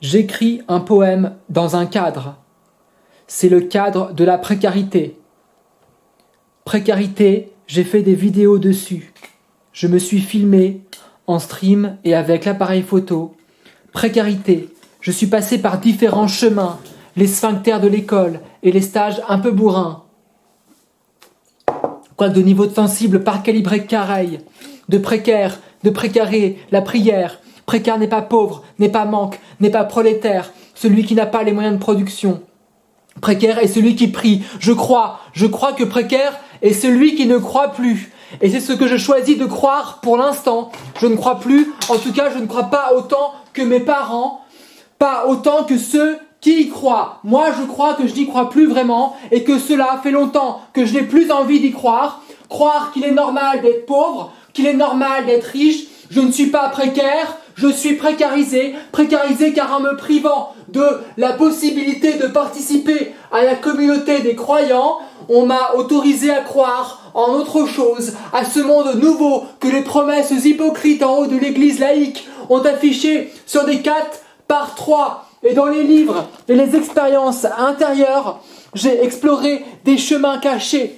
J'écris un poème dans un cadre. C'est le cadre de la précarité. Précarité, j'ai fait des vidéos dessus. Je me suis filmé en stream et avec l'appareil photo. Précarité, je suis passé par différents chemins, les sphincters de l'école et les stages un peu bourrins. Quoi de niveau de sensible par calibré carré, de précaire, de précaré, la prière. Précaire n'est pas pauvre, n'est pas manque, n'est pas prolétaire, celui qui n'a pas les moyens de production. Précaire est celui qui prie. Je crois que précaire est celui qui ne croit plus. Et c'est ce que je choisis de croire pour l'instant. Je ne crois plus, en tout cas je ne crois pas autant que mes parents, pas autant que ceux qui y croient. Moi je crois que je n'y crois plus vraiment et que cela fait longtemps que je n'ai plus envie d'y croire. Croire qu'il est normal d'être pauvre, qu'il est normal d'être riche. Je ne suis pas précaire, je suis précarisé car en me privant de la possibilité de participer à la communauté des croyants, on m'a autorisé à croire en autre chose, à ce monde nouveau que les promesses hypocrites en haut de l'église laïque ont affiché sur des 4x3. Et dans les livres et les expériences intérieures, j'ai exploré des chemins cachés.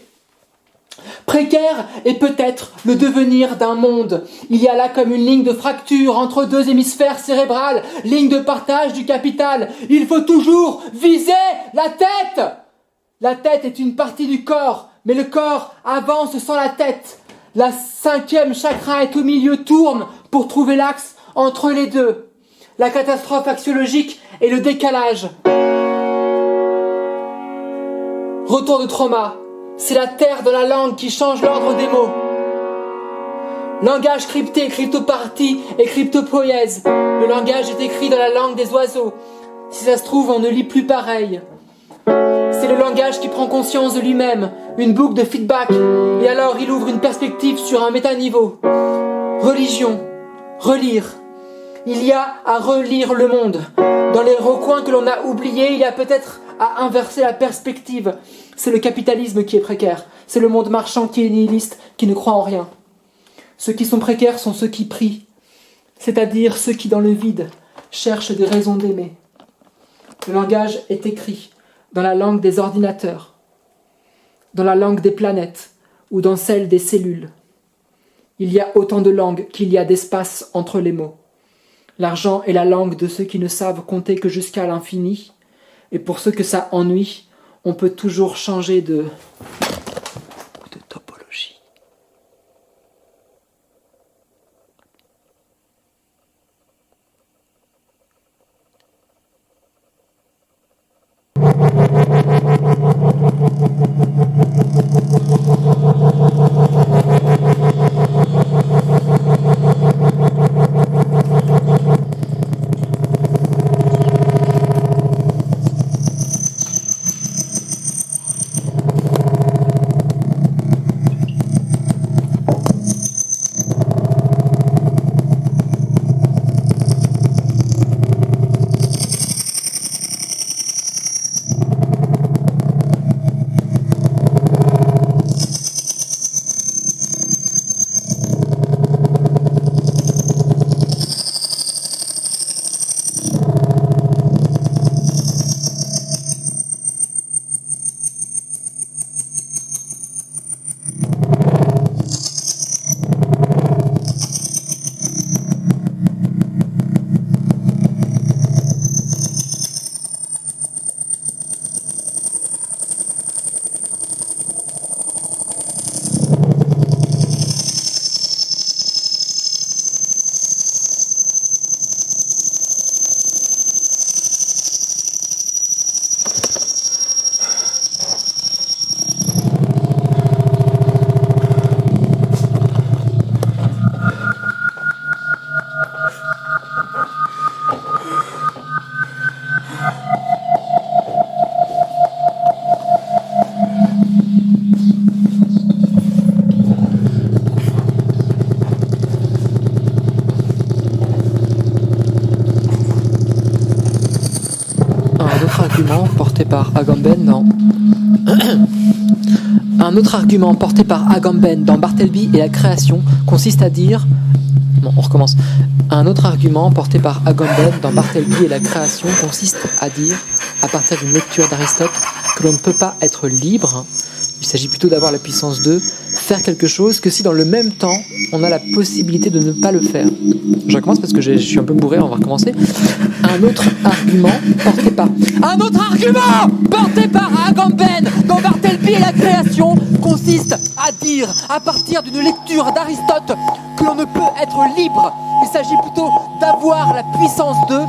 Précaire est peut-être le devenir d'un monde. Il y a là comme une ligne de fracture entre deux hémisphères cérébrales, ligne de partage du capital. Il faut toujours viser la tête. La tête est une partie du corps, mais le corps avance sans la tête. La 5e chakra est au milieu, tourne pour trouver l'axe entre les deux. La catastrophe axiologique est le décalage. Retour de trauma. C'est la terre de la langue qui change l'ordre des mots. Langage crypté, cryptopartie et cryptopoïèse. Le langage est écrit dans la langue des oiseaux. Si ça se trouve, on ne lit plus pareil. C'est le langage qui prend conscience de lui-même, une boucle de feedback, et alors il ouvre une perspective sur un métaniveau. Religion, relire. Il y a à relire le monde. Dans les recoins que l'on a oubliés, il y a peut-être à inverser la perspective. C'est le capitalisme qui est précaire. C'est le monde marchand qui est nihiliste, qui ne croit en rien. Ceux qui sont précaires sont ceux qui prient, c'est-à-dire ceux qui, dans le vide, cherchent des raisons d'aimer. Le langage est écrit dans la langue des ordinateurs, dans la langue des planètes ou dans celle des cellules. Il y a autant de langues qu'il y a d'espace entre les mots. L'argent est la langue de ceux qui ne savent compter que jusqu'à l'infini, et pour ceux que ça ennuie, on peut toujours changer de topologie. Un autre argument porté par Agamben dans Bartleby et la création consiste à dire Bon, on recommence. Un autre argument porté par Agamben dans Bartleby et la création consiste à dire, à partir d'une lecture d'Aristote, que l'on ne peut pas être libre, il s'agit plutôt d'avoir la puissance de faire quelque chose que si dans le même temps, on a la possibilité de ne pas le faire. Je recommence parce que je suis un peu bourré, on va recommencer. Un autre argument porté par Agamben dans Bartleby et la création consiste à dire, à partir d'une lecture d'Aristote, que l'on ne peut être libre. Il s'agit plutôt d'avoir la puissance de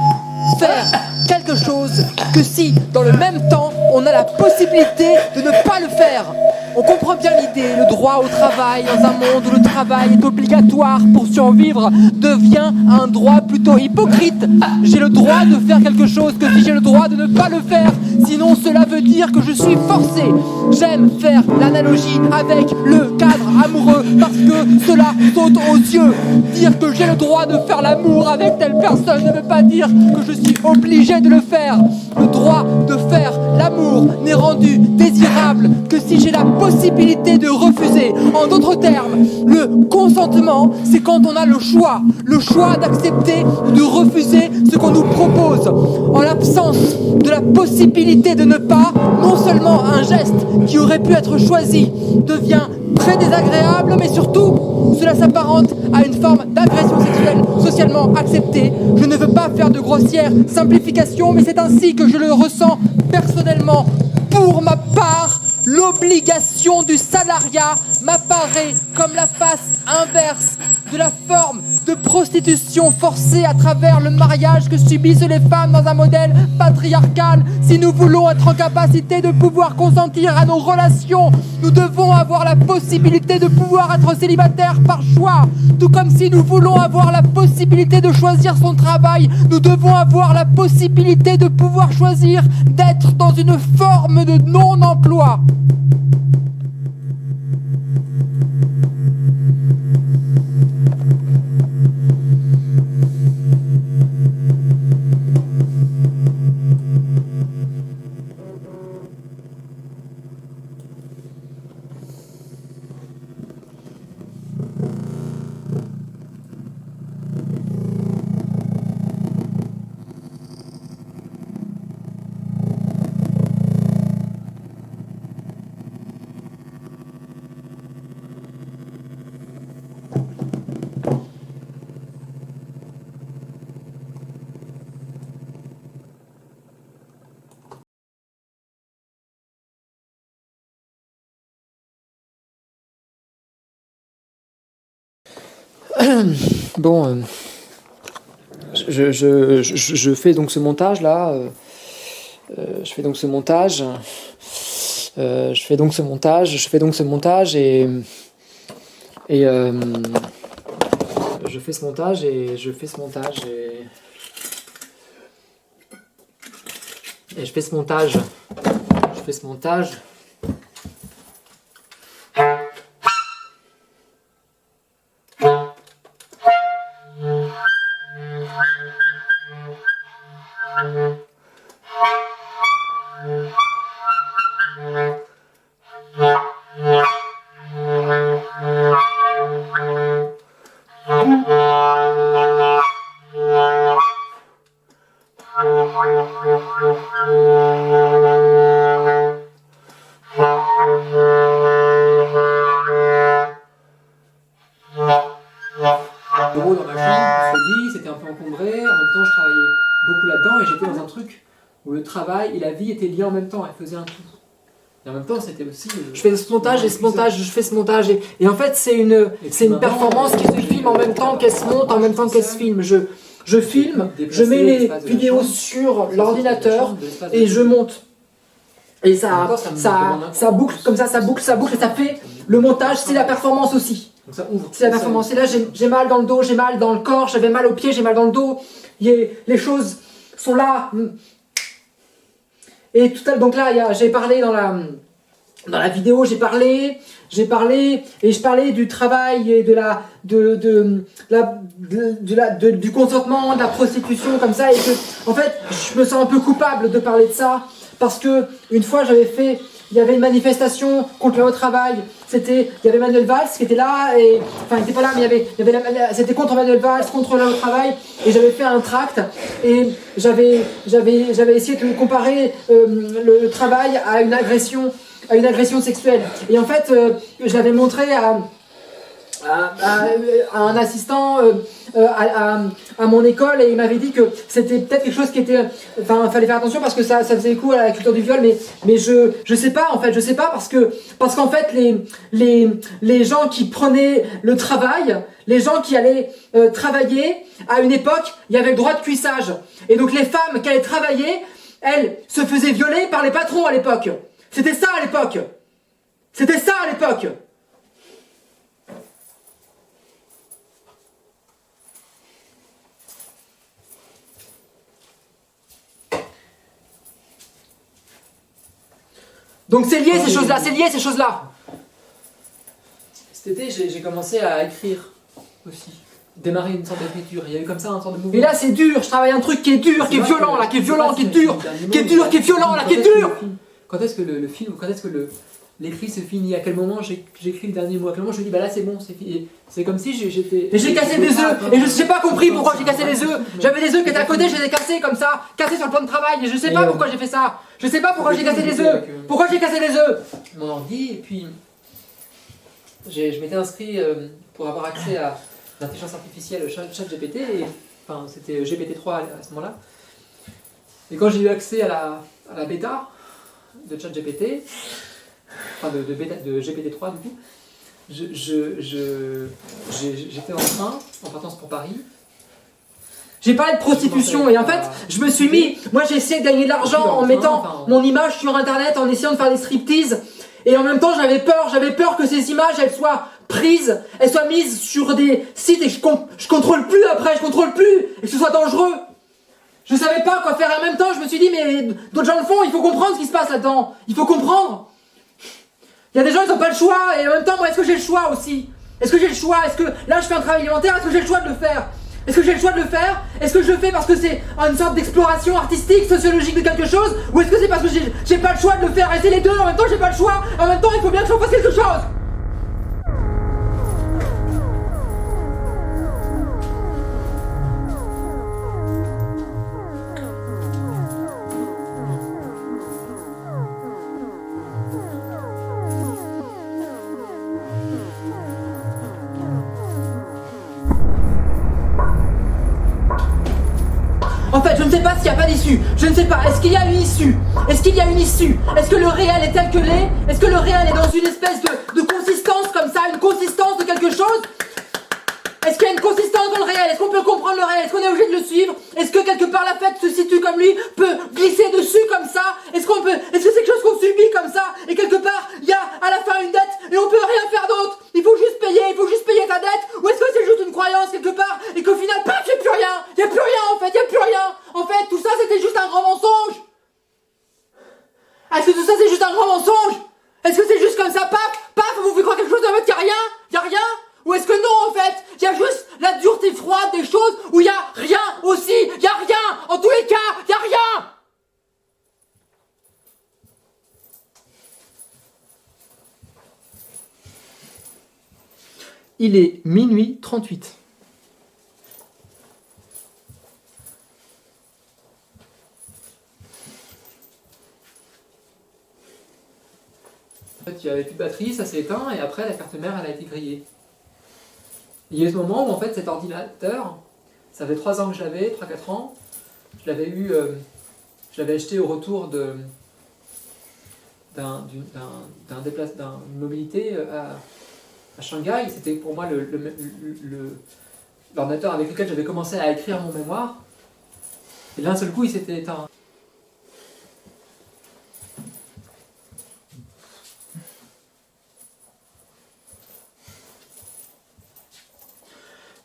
faire quelque chose que si, dans le même temps, on a la possibilité de ne pas le faire. On comprend bien l'idée, le droit au travail dans un monde où le travail est obligatoire pour survivre devient un droit plutôt hypocrite. J'ai le droit de faire quelque chose que si j'ai le droit de ne pas le faire, sinon cela veut dire que je suis forcé. J'aime faire l'analogie avec le cadre amoureux parce que cela saute aux yeux. Dire que j'ai le droit de faire l'amour avec telle personne ne veut pas dire que je suis obligé de le faire. Le droit de faire l'amour n'est rendu désirable que si j'ai la possibilité de refuser. En d'autres termes, le consentement, c'est quand on a le choix d'accepter ou de refuser ce qu'on nous propose. En l'absence de la possibilité de ne pas, non seulement un geste qui aurait pu être choisi devient très désagréable, mais surtout, cela s'apparente à une forme d'agression sexuelle socialement acceptée. Je ne veux pas faire de grossières simplifications, mais c'est ainsi que je le ressens personnellement. Pour ma part, l'obligation du salariat m'apparaît comme la face inverse de la forme de prostitution forcée à travers le mariage que subissent les femmes dans un modèle patriarcal. Si nous voulons être en capacité de pouvoir consentir à nos relations, nous devons avoir la possibilité de pouvoir être célibataire par choix. Tout comme si nous voulons avoir la possibilité de choisir son travail, nous devons avoir la possibilité de pouvoir choisir d'être dans une forme de non-emploi. Bon, je fais donc ce montage là. Je fais donc ce montage. Je fais donc ce montage et je fais ce montage et je fais ce montage et je fais ce montage. Je fais ce montage. Dans ma chambre, c'était un peu encombré, en même temps je travaillais beaucoup là-dedans et j'étais dans un truc où le travail et la vie étaient liés en même temps, elles faisaient un tout. Et en même temps c'était aussi... je fais ce montage et ce montage, je fais ce montage et en fait c'est une performance qui se filme en même temps qu'elle se monte, en même temps qu'elle se filme. Je filme, je mets les vidéos sur l'ordinateur et je monte. Et ça boucle, comme ça boucle et ça fait le montage, c'est la performance aussi. C'est la performance. Et là, j'ai mal dans le dos, j'ai mal dans le corps, j'avais mal aux pieds, j'ai mal dans le dos. Les choses sont là. Et tout à l'heure, donc là, j'ai parlé dans la vidéo, j'ai parlé et je parlais du travail et du consentement, de la prostitution, comme ça. Et que, en fait, je me sens un peu coupable de parler de ça parce que une fois, j'avais fait il y avait une manifestation contre le travail. Il y avait Manuel Valls qui était là, enfin il n'était pas là, mais c'était contre Manuel Valls, contre le travail, et j'avais fait un tract, et j'avais essayé de comparer le travail à une agression sexuelle. Et en fait, je l'avais montré à un assistant à mon école, et il m'avait dit que c'était peut-être quelque chose qui était, enfin fallait faire attention parce que ça faisait écho à la culture du viol, mais je sais pas en fait, je sais pas parce qu'en fait les gens qui prenaient le travail, les gens qui allaient travailler à une époque, il y avait le droit de cuissage, et donc les femmes qui allaient travailler, elles se faisaient violer par les patrons à l'époque. C'était ça à l'époque. C'était ça à l'époque. Donc c'est lié ces choses-là, c'est lié ces choses-là. Cet été, j'ai commencé à écrire aussi. Démarrer une sorte d'écriture. Il y a eu comme ça un sorte de mouvement. Et là c'est dur, je travaille un truc qui est dur, qui est violent, là, qui est violent, qui est dur, qui est dur, qui est violent, là, qui est dur. Quand est-ce que le film, quand est-ce que l'écrit se finit? À quel moment j'écris le dernier mot? À quel moment je me dis bah là c'est bon, c'est fini. C'est comme si j'étais. Et j'ai cassé des œufs, et je n'ai pas compris pourquoi j'ai cassé les œufs. J'avais des œufs qui étaient à côté, je les ai cassés comme ça, cassés sur le plan de travail, et je sais pas pourquoi j'ai fait ça. Je sais pas pourquoi j'ai cassé les œufs. Pourquoi j'ai cassé les œufs? Mon ordi, et puis je m'étais inscrit pour avoir accès à l'intelligence artificielle ChatGPT, enfin c'était GPT-3 à ce moment-là. Et quand j'ai eu accès à la bêta de ChatGPT, enfin de GPT-3 du coup, j'étais en train, en partance pour Paris. J'ai parlé de prostitution et en fait, je me suis mis, moi j'ai essayé de gagner de l'argent en mettant mon image sur internet, en essayant de faire des striptease, et en même temps j'avais peur que ces images elles soient prises, elles soient mises sur des sites et que je contrôle plus après, et que ce soit dangereux. Je savais pas quoi faire, et en même temps je me suis dit mais d'autres gens le font, il faut comprendre ce qui se passe là-dedans, il faut comprendre. Il y a des gens ils n'ont pas le choix, et en même temps moi est-ce que j'ai le choix aussi? Est-ce que j'ai le choix? Est-ce que là je fais un travail alimentaire, est-ce que j'ai le choix de le faire? Est-ce que j'ai le choix de le faire? Est-ce que je le fais parce que c'est une sorte d'exploration artistique, sociologique de quelque chose? Ou est-ce que c'est parce que j'ai pas le choix de le faire? Et c'est les deux, en même temps j'ai pas le choix, en même temps il faut bien que je fasse quelque chose. En fait, je ne sais pas s'il n'y a pas d'issue. Je ne sais pas. Est-ce qu'il y a une issue? Est-ce qu'il y a une issue? Est-ce que le réel est tel que l'est? Est-ce que le réel est dans une espèce de consistance comme ça? Une consistance de quelque chose? Est-ce qu'il y a une consistance dans le réel? Est-ce qu'on peut comprendre le réel? Est-ce qu'on est obligé de le suivre? Est-ce que quelque part la fête se situe comme lui, peut glisser dessus comme ça? Est-ce que c'est quelque chose qu'on subit comme ça? Et quelque part, il y a à la fin une dette et on peut rien faire d'autre. Il faut juste payer ta dette. Ou est-ce que c'est juste une croyance quelque part et qu'au final, paf, il n'y a plus rien. Il n'y a plus rien en fait, il n'y a plus rien. En fait, tout ça c'était juste un grand mensonge. Est-ce que tout ça c'est juste un grand mensonge? Est-ce que c'est juste comme ça, paf, vous pouvez croire quelque chose en fait, il n'y a rien? Ou est-ce que non en fait, il y a juste la dureté froide des choses où il n'y a rien aussi, il n'y a rien, en tous les cas, il n'y a rien. Il est minuit 38. En fait, il n'y avait plus de batterie, ça s'est éteint, et après la carte mère elle a été grillée. Il y a eu ce moment où en fait cet ordinateur, ça fait 3 ans que je l'avais, 3-4 ans, je l'avais acheté au retour d'une mobilité à Shanghai. C'était pour moi l'ordinateur avec lequel j'avais commencé à écrire mon mémoire, et d'un seul coup il s'était éteint.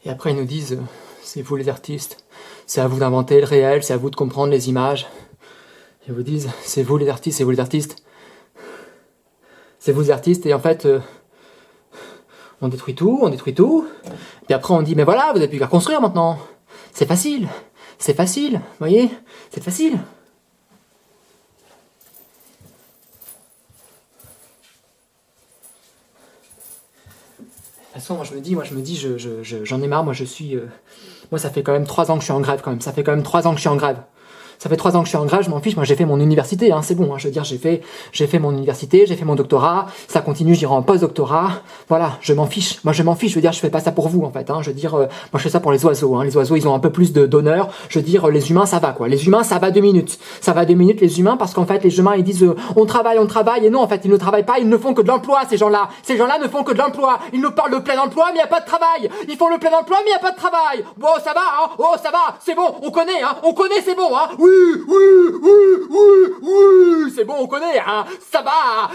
Et après ils nous disent, c'est vous les artistes, c'est à vous d'inventer le réel, c'est à vous de comprendre les images. Ils vous disent, c'est vous les artistes, c'est vous les artistes. C'est vous les artistes, et en fait, on détruit tout. Puis après on dit, mais voilà, vous n'avez plus qu'à construire maintenant. C'est facile, vous voyez, c'est facile. façon, moi je me dis, j'en ai marre, moi ça fait quand même 3 ans que je suis en grève quand même, ça fait quand même 3 ans que je suis en grève. Ça fait 3 ans que je suis en grève, je m'en fiche, moi j'ai fait mon université, hein, c'est bon, hein, je veux dire, j'ai fait mon université, j'ai fait mon doctorat, ça continue, j'irai en post-doctorat, voilà, je m'en fiche, moi je m'en fiche, je veux dire, je fais pas ça pour vous en fait, hein, je veux dire, moi je fais ça pour les oiseaux, hein, les oiseaux ils ont un peu plus d'honneur, je veux dire, les humains ça va quoi, les humains ça va 2 minutes, les humains, parce qu'en fait les humains ils disent on travaille, et non en fait ils ne travaillent pas, ils ne font que de l'emploi ces gens-là ne font que de l'emploi, ils nous parlent de plein emploi mais il n'y a pas de travail, ils font le plein emploi mais il n'y a pas de travail, bon ça va, hein, oh ça va, c'est bon, on connaît, c'est bon, hein, oui, c'est bon, on connaît, hein, ça va.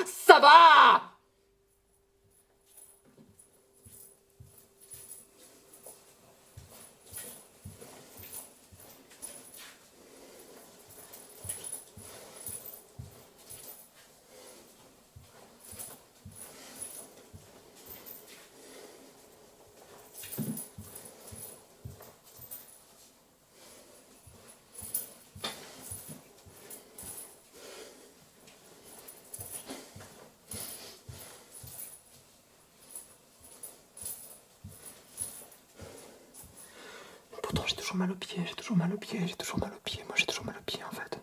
Pourtant j'ai toujours mal aux pieds, moi j'ai toujours mal aux pieds en fait.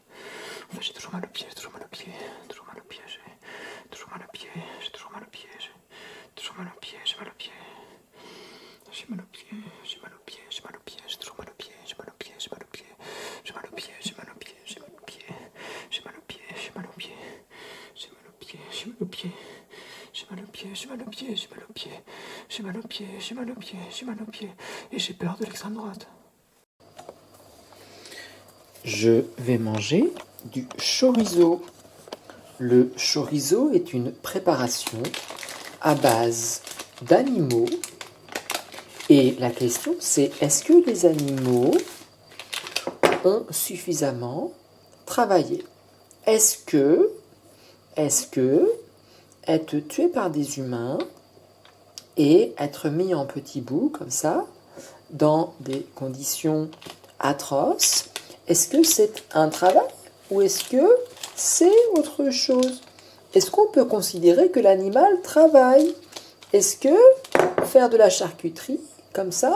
J'ai toujours mal aux pieds, j'ai toujours mal aux pieds, j'ai toujours mal aux pieds, j'ai toujours mal aux pieds, j'ai toujours mal aux pieds, j'ai mal aux pieds, j'ai mal aux pieds, j'ai mal aux pieds, j'ai mal aux pieds, j'ai mal aux pieds, j'ai toujours mal aux pieds, j'ai mal aux pieds, j'ai mal aux pieds, j'ai mal aux pieds, j'ai mal aux pieds, j'ai mal aux pieds, j'ai mal aux pieds, j'ai mal aux pieds, j'ai mal aux pieds, j'ai mal aux pieds. J'ai mal aux pieds, j'ai mal aux pieds, j'ai mal aux pieds, j'ai mal aux pieds, j'ai mal aux pieds, j'ai mal aux pieds, et j'ai peur de l'extrême droite. Je vais manger du chorizo. Le chorizo est une préparation à base d'animaux. Et la question c'est, est-ce que les animaux ont suffisamment travaillé? Est-ce que être tué par des humains et être mis en petits bouts comme ça, dans des conditions atroces, est-ce que c'est un travail ou est-ce que c'est autre chose? Est-ce qu'on peut considérer que l'animal travaille? Est-ce que faire de la charcuterie comme ça,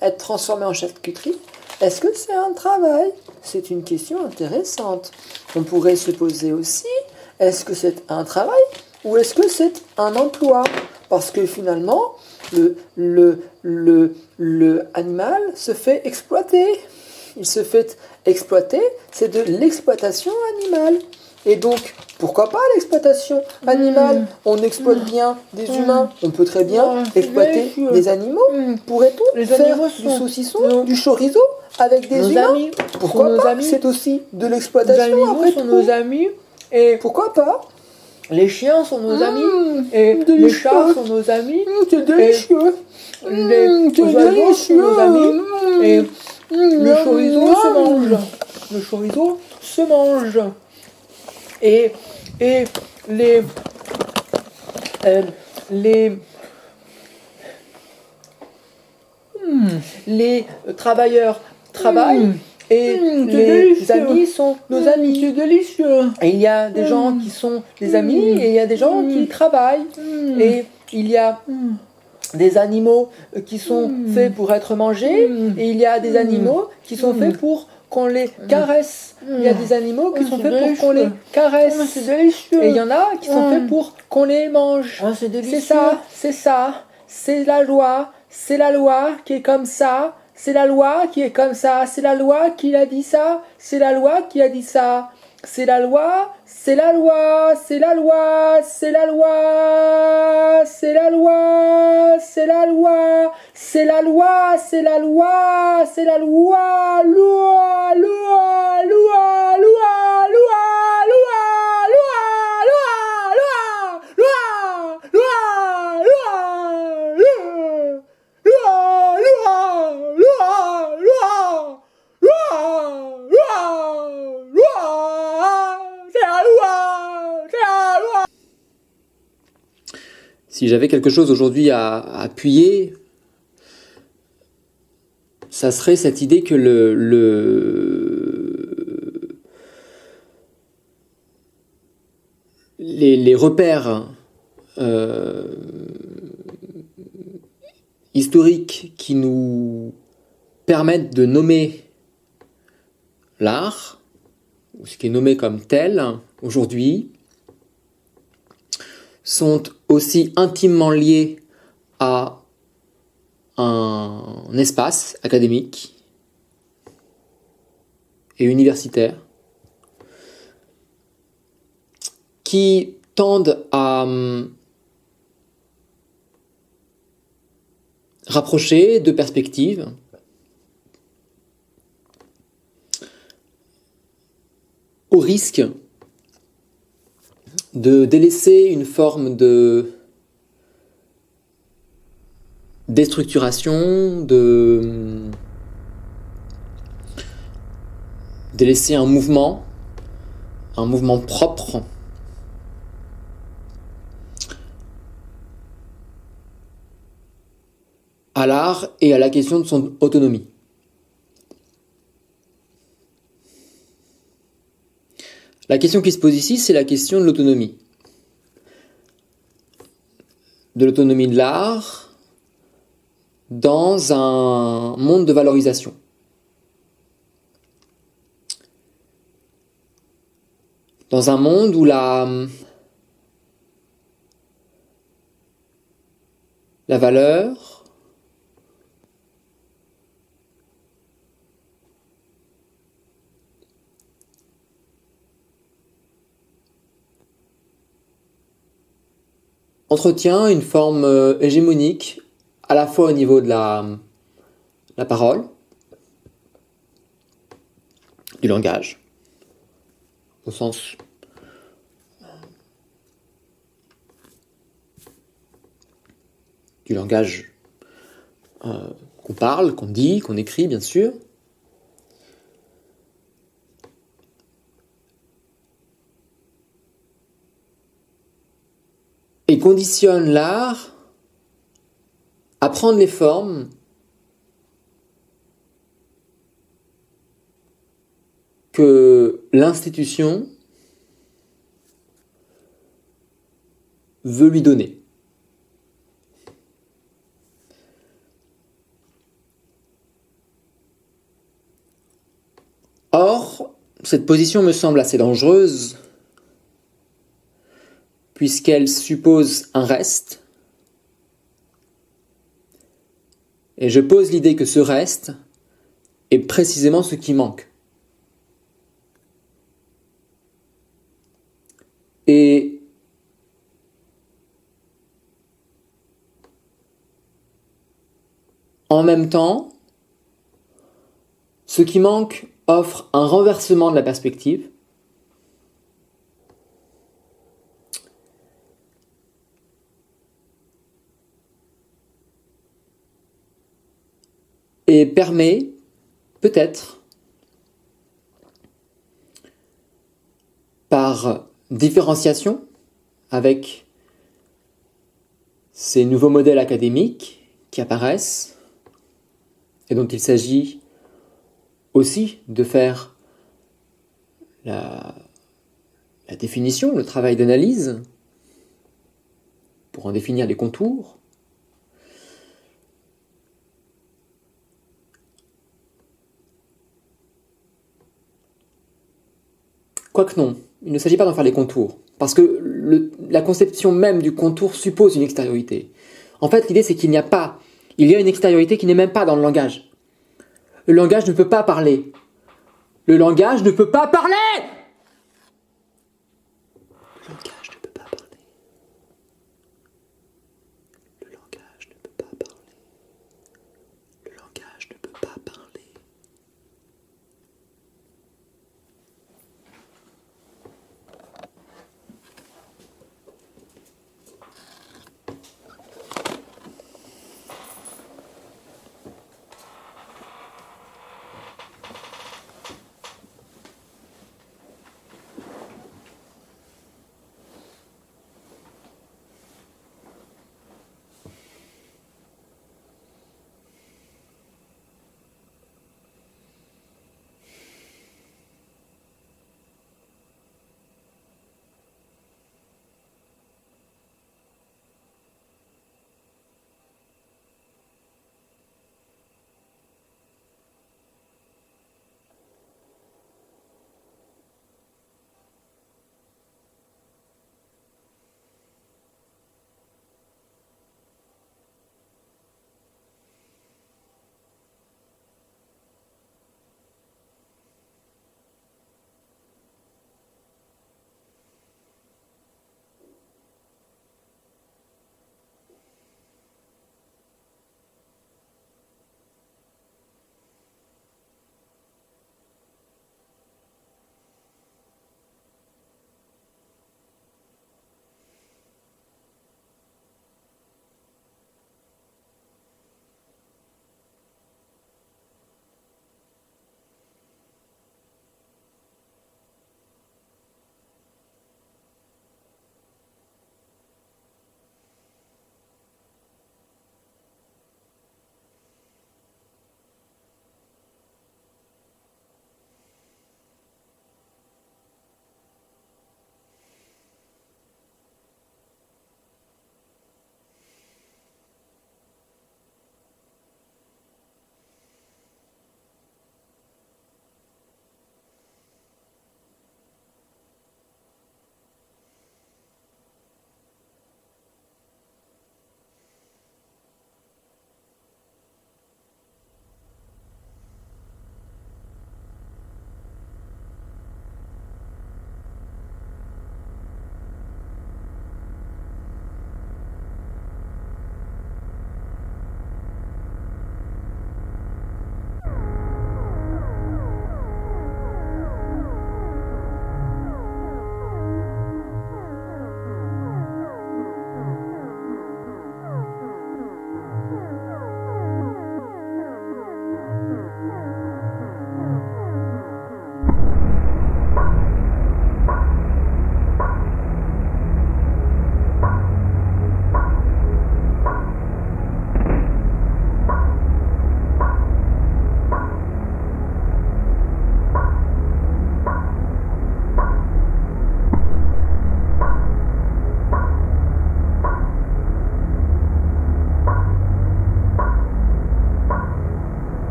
être transformé en charcuterie, est-ce que c'est un travail? C'est une question intéressante. On pourrait se poser aussi, est-ce que c'est un travail ou est-ce que c'est un emploi? Parce que finalement, le animal se fait exploiter. Il se fait exploiter, c'est de l'exploitation animale. Et donc, pourquoi pas l'exploitation animale? On exploite bien des humains, on peut très bien exploiter des animaux. Pourrait-on faire du saucisson, du chorizo avec des humains? Pourquoi pas? C'est aussi de l'exploitation. Les animaux sont nos amis. Et pourquoi pas? Les chiens sont nos amis, et les chats sont nos amis, c'est délicieux. Les oiseaux sont nos amis, et le chorizo se mange. Le chorizo se mange. Et les travailleurs travaillent. Et les amis sont nos amis. C'est délicieux. Et il y a des gens qui sont des amis et il y a des gens qui travaillent. Et il y a des animaux qui sont faits pour être mangés et il y a des animaux qui sont faits pour qu'on les caresse. Il y a des animaux qui sont faits pour qu'on les caresse. C'est délicieux. Et il y en a qui sont faits pour qu'on les mange. C'est ça, c'est ça. C'est la loi qui est comme ça. C'est la loi qui est comme ça, c'est la loi qui a dit ça, c'est la loi qui a dit ça. C'est la loi, c'est la loi, c'est la loi, c'est la loi, c'est la loi, c'est la loi, c'est la loi, c'est la loi, c'est la loi, loi, loi, loi, loi, loi, Si j'avais quelque chose aujourd'hui à appuyer, ça serait cette idée que les repères historiques qui nous permettent de nommer l'art, ou ce qui est nommé comme tel aujourd'hui, sont aussi intimement liés à un espace académique et universitaire qui tendent à rapprocher deux perspectives au risque de délaisser une forme de déstructuration, de délaisser un mouvement propre à l'art et à la question de son autonomie. La question qui se pose ici, c'est la question de l'autonomie. De l'autonomie de l'art dans un monde de valorisation. Dans un monde où la valeur entretient une forme hégémonique à la fois au niveau de la parole, du langage, au sens du langage qu'on parle, qu'on dit, qu'on écrit, bien sûr. Et conditionne l'art à prendre les formes que l'institution veut lui donner. Or, cette position me semble assez dangereuse puisqu'elle suppose un reste, et je pose l'idée que ce reste est précisément ce qui manque. Et en même temps, ce qui manque offre un renversement de la perspective, et permet, peut-être, par différenciation avec ces nouveaux modèles académiques qui apparaissent et dont il s'agit aussi de faire la définition, le travail d'analyse pour en définir les contours. Quoique non, il ne s'agit pas d'en faire les contours, parce que la conception même du contour suppose une extériorité. En fait, l'idée c'est qu'il y a une extériorité qui n'est même pas dans le langage. Le langage ne peut pas parler. Le langage ne peut pas parler!